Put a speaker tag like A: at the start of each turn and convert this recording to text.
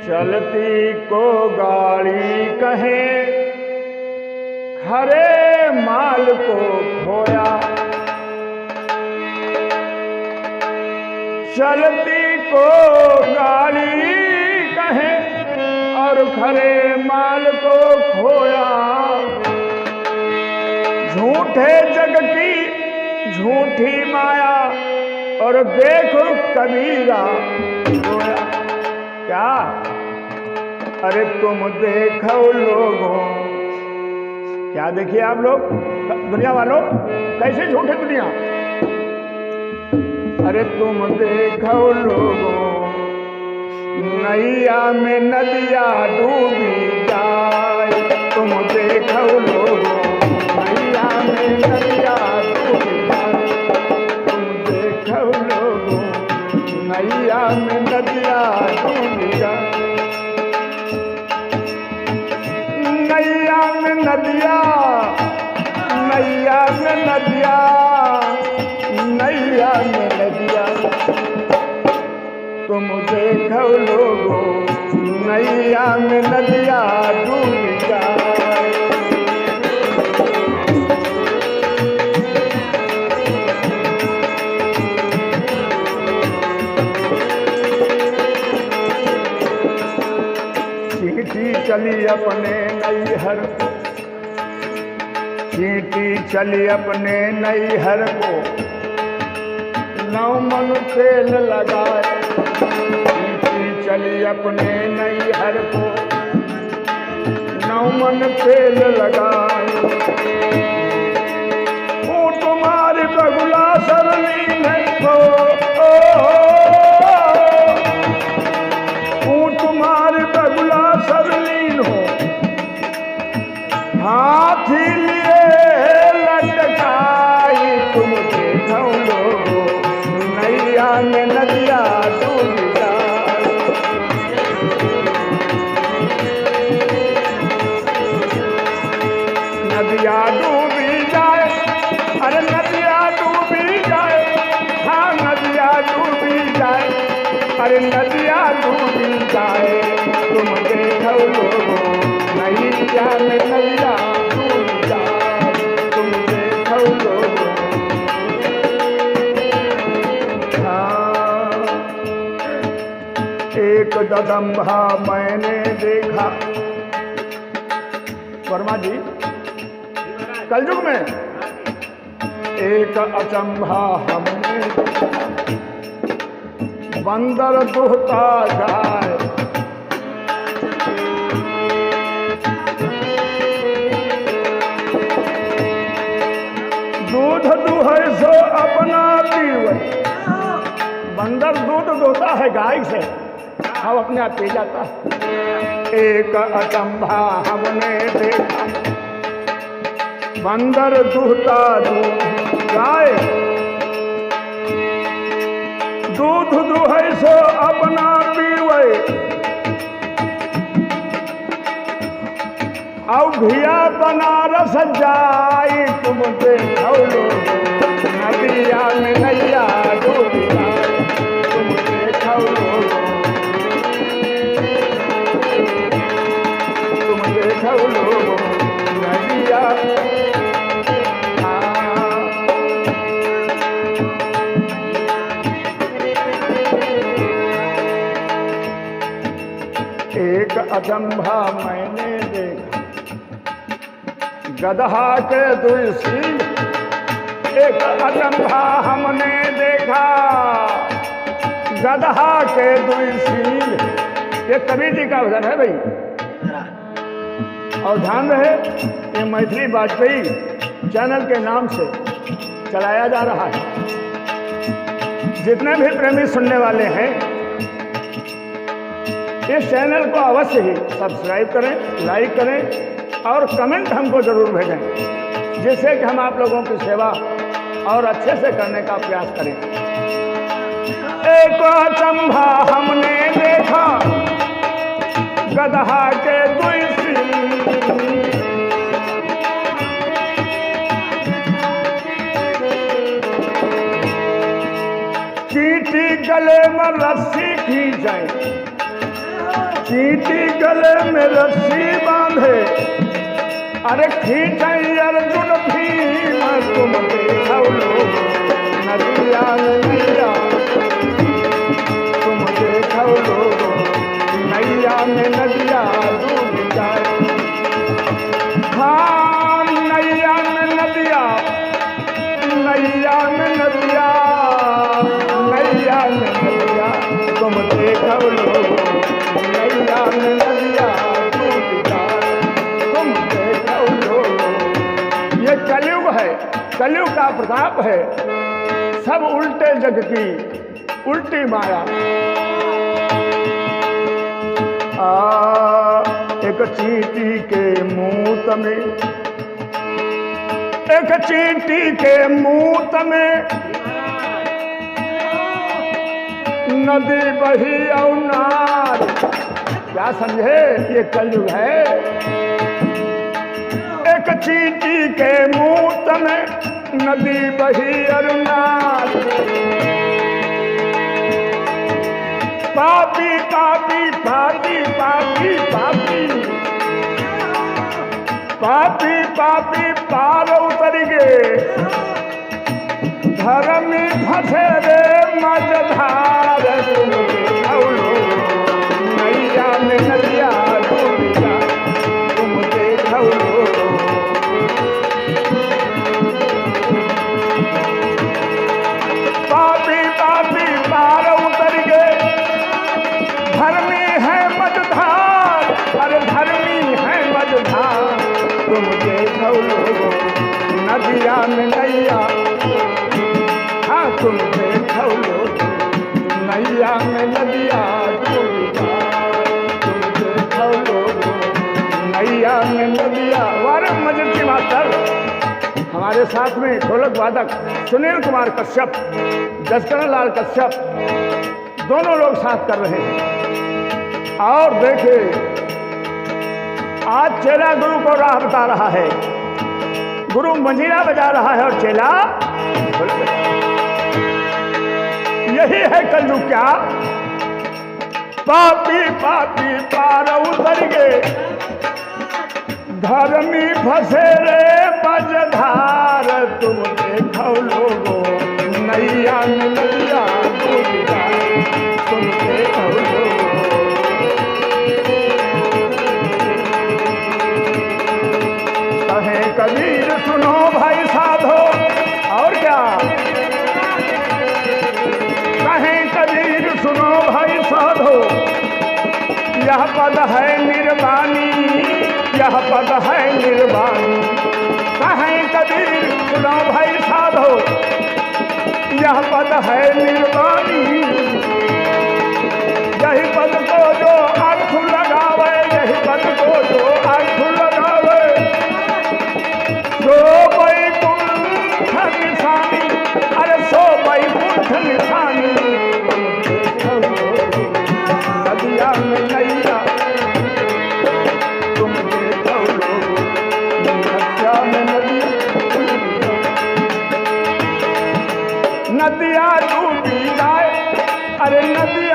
A: चलती को गाड़ी कहे, खरे माल को खोया। चलती को गाड़ी कहे और खरे माल को खोया। झूठे जग की झूठी माया और देखो कबीरा रोया। क्या? अरे तुम देखो लोगों, क्या देखिए आप लोग दुनिया वालों, कैसे झूठे दुनिया। अरे तुम देखो लोगों, नैया में नदिया डूबी जाए। तुम देखो लोगों, नैया में नदिया डूबी जाए। तुम देखो लोगों, नैया में नदिया डूबी जाए। नैया में नदिया, नैया में नदिया, नैया में नदिया। तुम देखो लोगों, नैया में नदिया डूब जाए। चींटी चली अपने नैहर, चींटी चली अपने नैहर को, नौ मन तेल लगाए। चींटी चली अपने नैहर को, नौ मन तेल लगाए। वो तुम्हारी बगुला सरली नहीं हो, वो तुम्हारी बगुला सरलीन हो। हाथी लिए लटकाई। तुम देखो लोगों, नैया में नदिया डूब जाए। नदिया डूबी जाए, अरे नदिया डूबी जाए। हाँ नदिया डूबी जाए, अरे नदिया डूबी जाए। तुम देखो लोगों, नैया में नदिया डूब जाए। तुम देखो लोगों, हाँ। एक ददम्भा मैंने देखा, वर्मा जी, कलयुग में एक अचंभा हमने देखा। बंदर दुहता गाय, दूध दुहै सो अपना पीवे। बंदर दूध दोता है गाय से, हम अपने आप पी जाता। एक अचंभा हमने देखा, बंदर दुहता गाय, दूध दुहै सो अपना पीवे। और धिया बनारस जाई। तुम देखो लोगों, नदिया में नैया डूब जाए। तुम देखो लोगों, तुम देखो लोगों, नदिया। एक अचंभा मैंने देखा, गदहा के दुई सींग। एक अचंभा हमने देखा, गदहा के दुई सींग। ये कबीर जी का भजन है भाई। और ध्यान रहे, ये मैथिली वाजपेयी चैनल के नाम से चलाया जा रहा है। जितने भी प्रेमी सुनने वाले हैं, इस चैनल को अवश्य ही सब्सक्राइब करें, लाइक करें और कमेंट हमको जरूर भेजें, जिससे कि हम आप लोगों की सेवा और अच्छे से करने का प्रयास करें। एक अचंभा हमने देखा, गदहा के दुई सींग। चींटी गले में रस्सी खींचे, चींटी गले में रस्सी बांधे, अरे खींचे अर्जुन भीम, तुम देखो लोग नदिया नैया, तुम देखो लोग नैया में नदिया डूब जाए। हाँ नैया में नदिया, नैया में नदिया, नैया में नदिया, तुम देखो लोग नैया में नदिया डूब जाए, तुम देखो लोग। ये कलयुग है, कलयुग का प्रताप है, सब उल्टे जग की उल्टी माया। एक चींटी के मुंह में, एक चींटी के मुंह में नदी बही और नार। क्या समझे, ये कलयुग है। एक चींटी के मुंह में नदी बही और नार, पापी पापी पापी पापी पापी पापी पापी पार उतर गए, धर्मी फंसे रे मझधार, तुम देखो लोग नैया में नदिया डूब जाए, तुम देखो लोग। पापी पापी पार उतर गए, धर्मी है मझधार, अरे धर्मी है मझधार, तुम देखो लोगो नदिया में नैया। हाँ तुम देखो लोग नैया में नदिया डूब जाए, तुम देखो लोगो नैया में नदिया। वारे मजती मास्टर हमारे साथ में ढोलक वादक सुनील कुमार कश्यप, जसकरण लाल कश्यप, दोनों लोग साथ कर रहे हैं। और देखिए आज चेला गुरु को राह बता रहा है, गुरु मंजीरा बजा रहा है और चेला यही है कलयुग। क्या पापी पापी पार उतर गए, धर्मी फंसे रे मझधार, तुम देखो लोगो नैया में नदिया डूब जाए, तुम देखो लोगो। कहे कबीर सुनो भाई साधो, और क्या कहे कबीर सुनो भाई साधो, यह पद है निर्वाणी, यह पद है निर्वाणी। कहे कबीर सुनो भाई साधो, यह पद है निर्वाणी। यही पद को जो अर्थ लगावे, यही पद को जो अर्थ लगावे, सो वैकुंठ निशानी, अरे सो वैकुंठ निशानी। नदिया में नैया, तुम देखो लोग नदिया में नदिया, नदिया डूबी जाए, अरे नदी